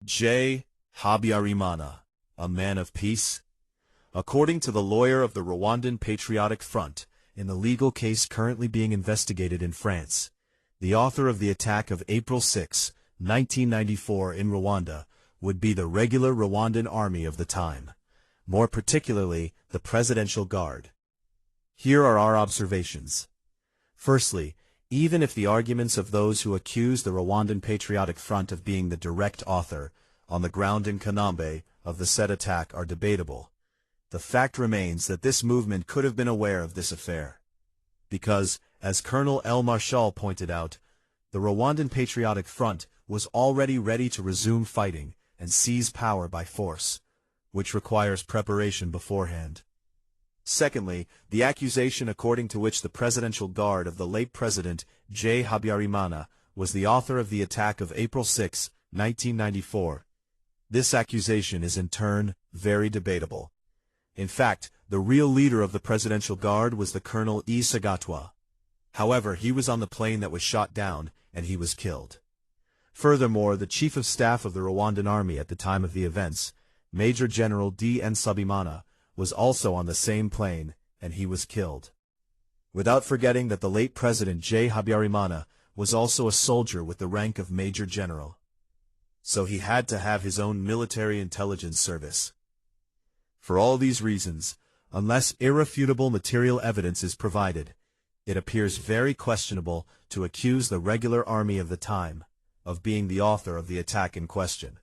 J. Habyarimana, a man of peace? According to the lawyer of the Rwandan Patriotic Front, in the legal case currently being investigated in France, the author of the attack of April 6, 1994 in Rwanda would be the regular Rwandan army of the time, more particularly the Presidential Guard. Here are our observations. Firstly, even if the arguments of those who accuse the Rwandan Patriotic Front of being the direct author, on the ground in Kanombe, of the said attack are debatable, the fact remains that this movement could have been aware of this affair. Because, as Colonel Marchal pointed out, the Rwandan Patriotic Front was already ready to resume fighting and seize power by force, which requires preparation beforehand. Secondly, the accusation according to which the Presidential Guard of the late President J. Habyarimana was the author of the attack of April 6, 1994. This accusation is in turn very debatable. In fact, the real leader of the Presidential Guard was the Colonel Sagatwa. However, he was on the plane that was shot down, and he was killed. Furthermore, the Chief of Staff of the Rwandan Army at the time of the events, Major General D. Nsabimana, was also on the same plane, and he was killed. Without forgetting that the late President J. Habyarimana was also a soldier with the rank of Major General. So he had to have his own military intelligence service. For all these reasons, unless irrefutable material evidence is provided, it appears very questionable to accuse the regular army of the time of being the author of the attack in question.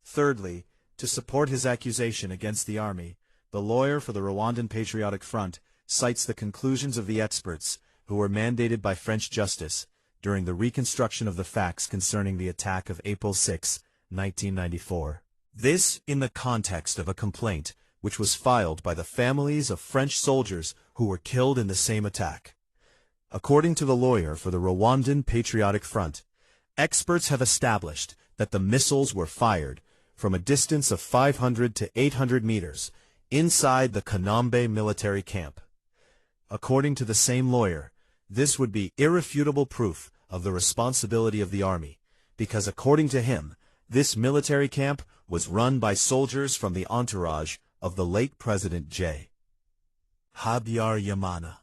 Thirdly, to support his accusation against the army, the lawyer for the Rwandan Patriotic Front cites the conclusions of the experts who were mandated by French justice during the reconstruction of the facts concerning the attack of April 6, 1994. This in the context of a complaint which was filed by the families of French soldiers who were killed in the same attack. According to the lawyer for the Rwandan Patriotic Front, experts have established that the missiles were fired from a distance of 500 to 800 meters inside the Kanombe military camp. According to the same lawyer, this would be irrefutable proof of the responsibility of the army, because according to him, this military camp was run by soldiers from the entourage of the late President J. Habyarimana.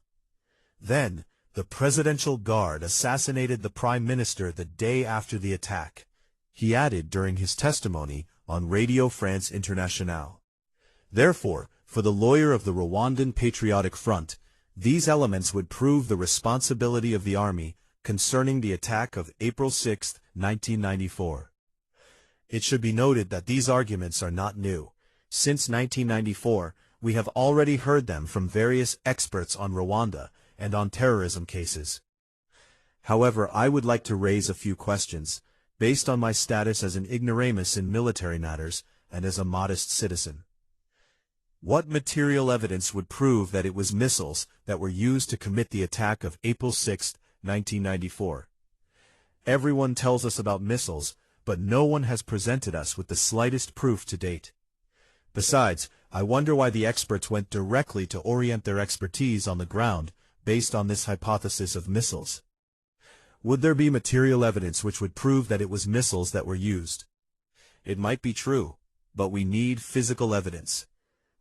Then, the Presidential Guard assassinated the Prime Minister the day after the attack, he added during his testimony on Radio France Internationale. Therefore, for the lawyer of the Rwandan Patriotic Front, these elements would prove the responsibility of the army concerning the attack of April 6, 1994. It should be noted that these arguments are not new. Since 1994, we have already heard them from various experts on Rwanda and on terrorism cases. However, I would like to raise a few questions, based on my status as an ignoramus in military matters and as a modest citizen. What material evidence would prove that it was missiles that were used to commit the attack of April 6, 1994? Everyone tells us about missiles, but no one has presented us with the slightest proof to date. Besides, I wonder why the experts went directly to orient their expertise on the ground based on this hypothesis of missiles. Would there be material evidence which would prove that it was missiles that were used? It might be true, but we need physical evidence.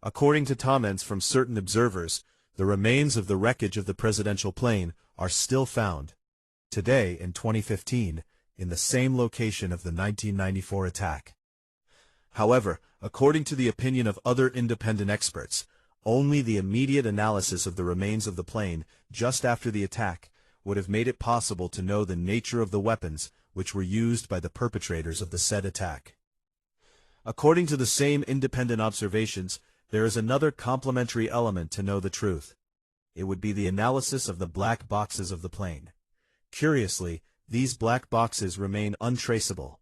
According to comments from certain observers, the remains of the wreckage of the presidential plane are still found, today in 2015, in the same location of the 1994 attack. However, according to the opinion of other independent experts, only the immediate analysis of the remains of the plane just after the attack would have made it possible to know the nature of the weapons which were used by the perpetrators of the said attack. According to the same independent observations, there is another complementary element to know the truth. It would be the analysis of the black boxes of the plane. Curiously, these black boxes remain untraceable.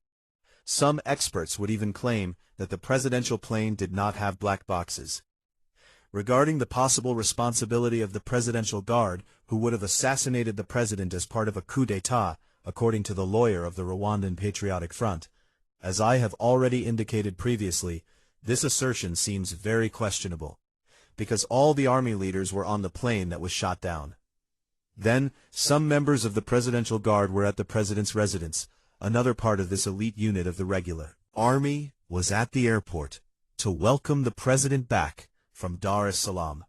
Some experts would even claim that the presidential plane did not have black boxes. Regarding the possible responsibility of the Presidential Guard, who would have assassinated the president as part of a coup d'état, according to the lawyer of the Rwandan Patriotic Front, as I have already indicated previously, this assertion seems very questionable, because all the army leaders were on the plane that was shot down. Then, some members of the Presidential Guard were at the president's residence, another part of this elite unit of the regular army was at the airport to welcome the president back from Dar es Salaam.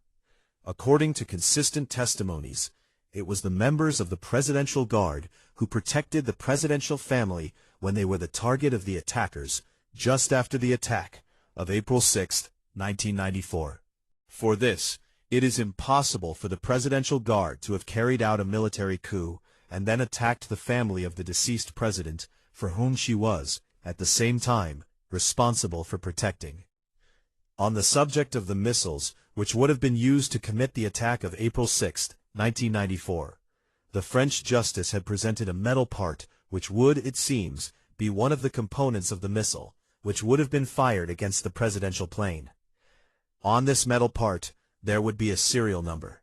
According to consistent testimonies, it was the members of the Presidential Guard who protected the presidential family when they were the target of the attackers just after the attack of April 6, 1994. For this, it is impossible for the Presidential Guard to have carried out a military coup and then attacked the family of the deceased president, for whom she was, at the same time, responsible for protecting. On the subject of the missiles, which would have been used to commit the attack of April 6, 1994, the French justice had presented a metal part which would, it seems, be one of the components of the missile, which would have been fired against the presidential plane. On this metal part, there would be a serial number.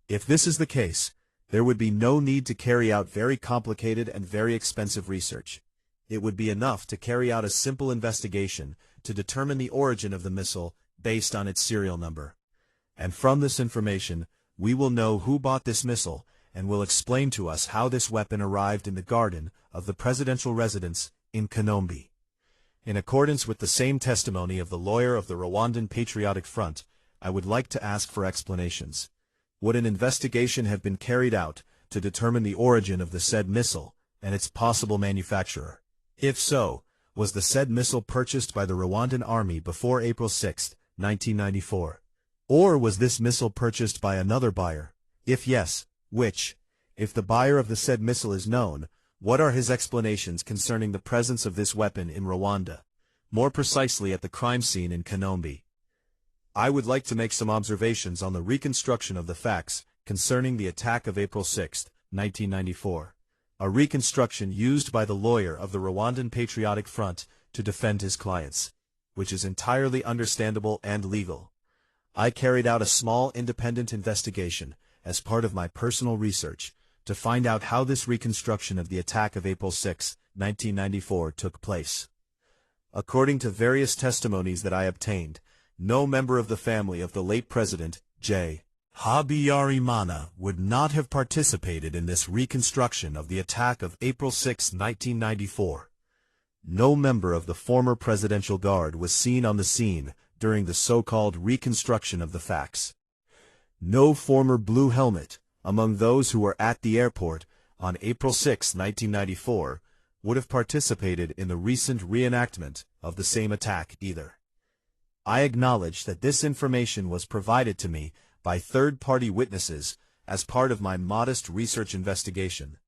If this is the case, there would be no need to carry out very complicated and very expensive research. It would be enough to carry out a simple investigation to determine the origin of the missile based on its serial number. And from this information, we will know who bought this missile and will explain to us how this weapon arrived in the garden of the presidential residence in Kanombe. In accordance with the same testimony of the lawyer of the Rwandan Patriotic Front, I would like to ask for explanations. Would an investigation have been carried out to determine the origin of the said missile and its possible manufacturer? If so, was the said missile purchased by the Rwandan army before April 6, 1994? Or was this missile purchased by another buyer? If yes, which? If the buyer of the said missile is known, what are his explanations concerning the presence of this weapon in Rwanda, more precisely at the crime scene in Kanombe? I would like to make some observations on the reconstruction of the facts concerning the attack of April 6, 1994, a reconstruction used by the lawyer of the Rwandan Patriotic Front to defend his clients, which is entirely understandable and legal. I carried out a small independent investigation as part of my personal research to find out how this reconstruction of the attack of April 6, 1994 took place. According to various testimonies that I obtained, no member of the family of the late President, J. Habyarimana, would not have participated in this reconstruction of the attack of April 6, 1994. No member of the former Presidential Guard was seen on the scene during the so-called reconstruction of the facts. No former Blue Helmet, among those who were at the airport on April 6, 1994, would have participated in the recent reenactment of the same attack either. I acknowledge that this information was provided to me by third-party witnesses as part of my modest research investigation.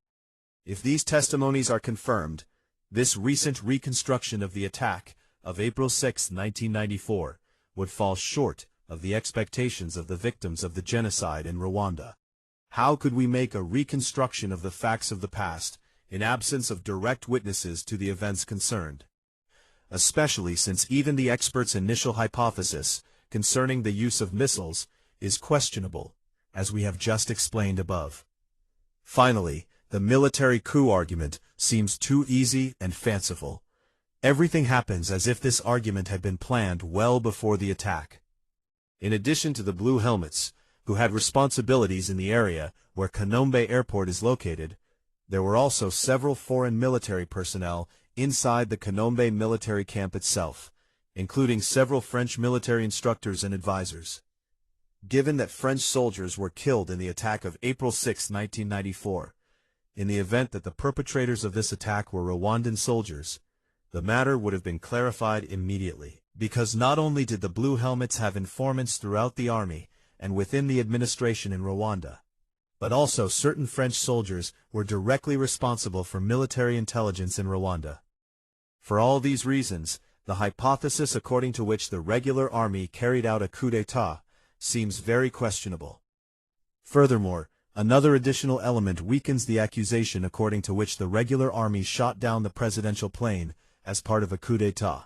If these testimonies are confirmed, this recent reconstruction of the attack of April 6, 1994 would fall short of the expectations of the victims of the genocide in Rwanda. How could we make a reconstruction of the facts of the past in absence of direct witnesses to the events concerned? Especially since even the experts' initial hypothesis concerning the use of missiles is questionable, as we have just explained above. Finally, the military coup argument seems too easy and fanciful. Everything happens as if this argument had been planned well before the attack. In addition to the Blue Helmets, who had responsibilities in the area where Kanombe Airport is located, there were also several foreign military personnel inside the Kanombe military camp itself, including several French military instructors and advisors. Given that French soldiers were killed in the attack of April 6, 1994, in the event that the perpetrators of this attack were Rwandan soldiers, the matter would have been clarified immediately, because not only did the Blue Helmets have informants throughout the army and within the administration in Rwanda, but also certain French soldiers were directly responsible for military intelligence in Rwanda. For all these reasons, the hypothesis according to which the regular army carried out a coup d'état seems very questionable. Furthermore, another additional element weakens the accusation according to which the regular army shot down the presidential plane as part of a coup d'état.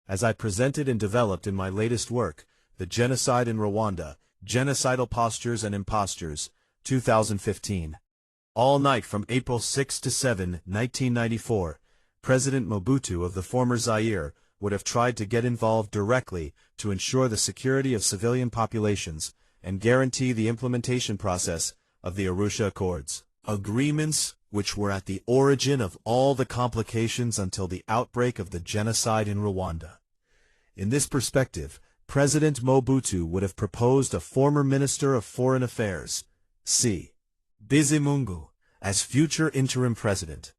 As I presented and developed in my latest work, The Genocide in Rwanda, Genocidal Postures and Impostures, 2015. All night from April 6 to 7, 1994, President Mobutu of the former Zaire would have tried to get involved directly to ensure the security of civilian populations and guarantee the implementation process of the Arusha Accords. Agreements which were at the origin of all the complications until the outbreak of the genocide in Rwanda. In this perspective, President Mobutu would have proposed a former Minister of Foreign Affairs, C. Bizimungu, as future interim president.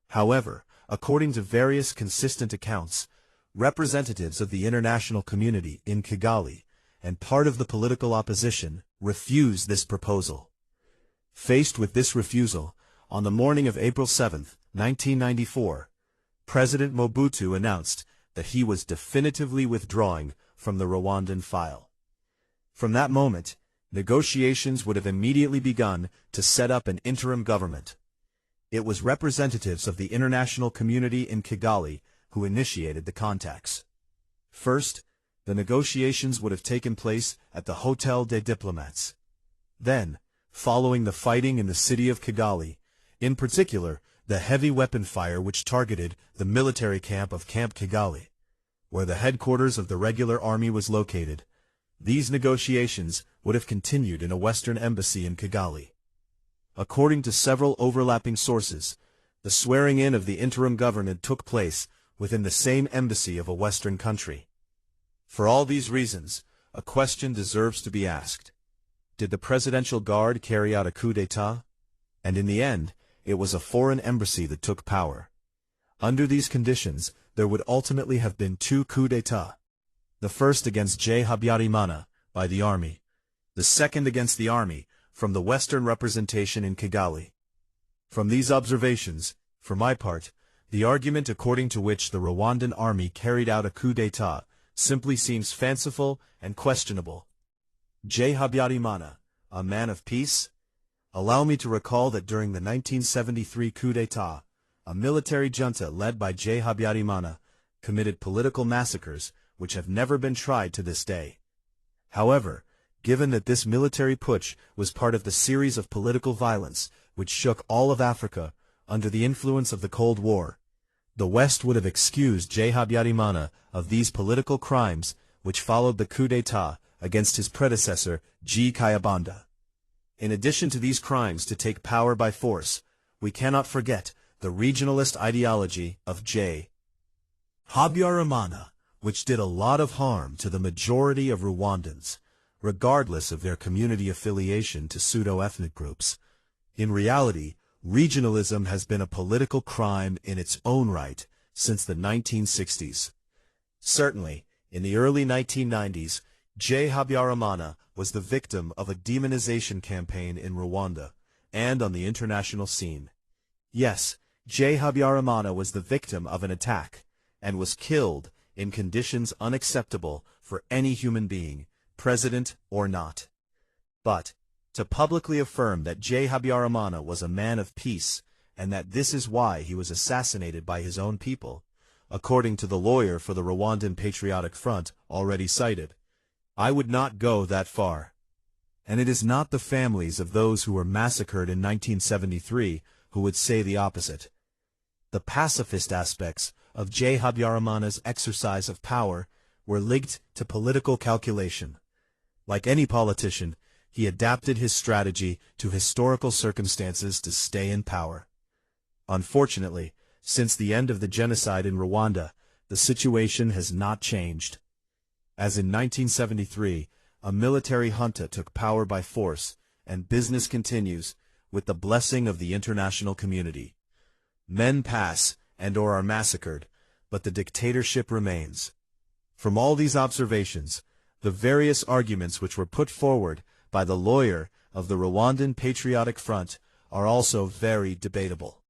However, according to various consistent accounts, representatives of the international community in Kigali and part of the political opposition refused this proposal. Faced with this refusal, on the morning of April 7, 1994, President Mobutu announced that he was definitively withdrawing from the Rwandan file. From that moment, negotiations would have immediately begun to set up an interim government. It was representatives of the international community in Kigali who initiated the contacts. First, the negotiations would have taken place at the Hotel des Diplomats. Then, following the fighting in the city of Kigali, in particular, the heavy weapon fire which targeted the military camp of Camp Kigali, where the headquarters of the regular army was located, these negotiations would have continued in a Western embassy in Kigali. According to several overlapping sources, the swearing-in of the interim government took place within the same embassy of a Western country. For all these reasons, a question deserves to be asked. Did the Presidential Guard carry out a coup d'etat? And in the end, it was a foreign embassy that took power. Under these conditions, there would ultimately have been two coups d'etat. The first against Habyarimana by the army, the second against the army from the Western representation in Kigali. From these observations, for my part, the argument according to which the Rwandan army carried out a coup d'etat simply seems fanciful and questionable. Habyarimana, a man of peace? Allow me to recall that during the 1973 coup d'etat, a military junta led by Habyarimana committed political massacres which have never been tried to this day. However, given that this military putsch was part of the series of political violence which shook all of Africa under the influence of the Cold War, the West would have excused Habyarimana of these political crimes which followed the coup d'etat against his predecessor, G. Kayibanda. In addition to these crimes to take power by force, we cannot forget the regionalist ideology of Habyarimana, which did a lot of harm to the majority of Rwandans, regardless of their community affiliation to pseudo-ethnic groups. In reality, regionalism has been a political crime in its own right since the 1960s. Certainly, in the early 1990s, Habyarimana was the victim of a demonization campaign in Rwanda and on the international scene. Yes, Habyarimana was the victim of an attack and was killed in conditions unacceptable for any human being, president or not. But to publicly affirm that Habyarimana was a man of peace and that this is why he was assassinated by his own people, according to the lawyer for the Rwandan Patriotic Front already cited, I would not go that far. And it is not the families of those who were massacred in 1973 who would say the opposite. The pacifist aspects of Habyarimana's exercise of power were linked to political calculation. Like any politician, he adapted his strategy to historical circumstances to stay in power. Unfortunately, since the end of the genocide in Rwanda, the situation has not changed. As in 1973, a military junta took power by force, and business continues, with the blessing of the international community. Men pass and/or are massacred, but the dictatorship remains. From all these observations, the various arguments which were put forward by the lawyer of the Rwandan Patriotic Front are also very debatable.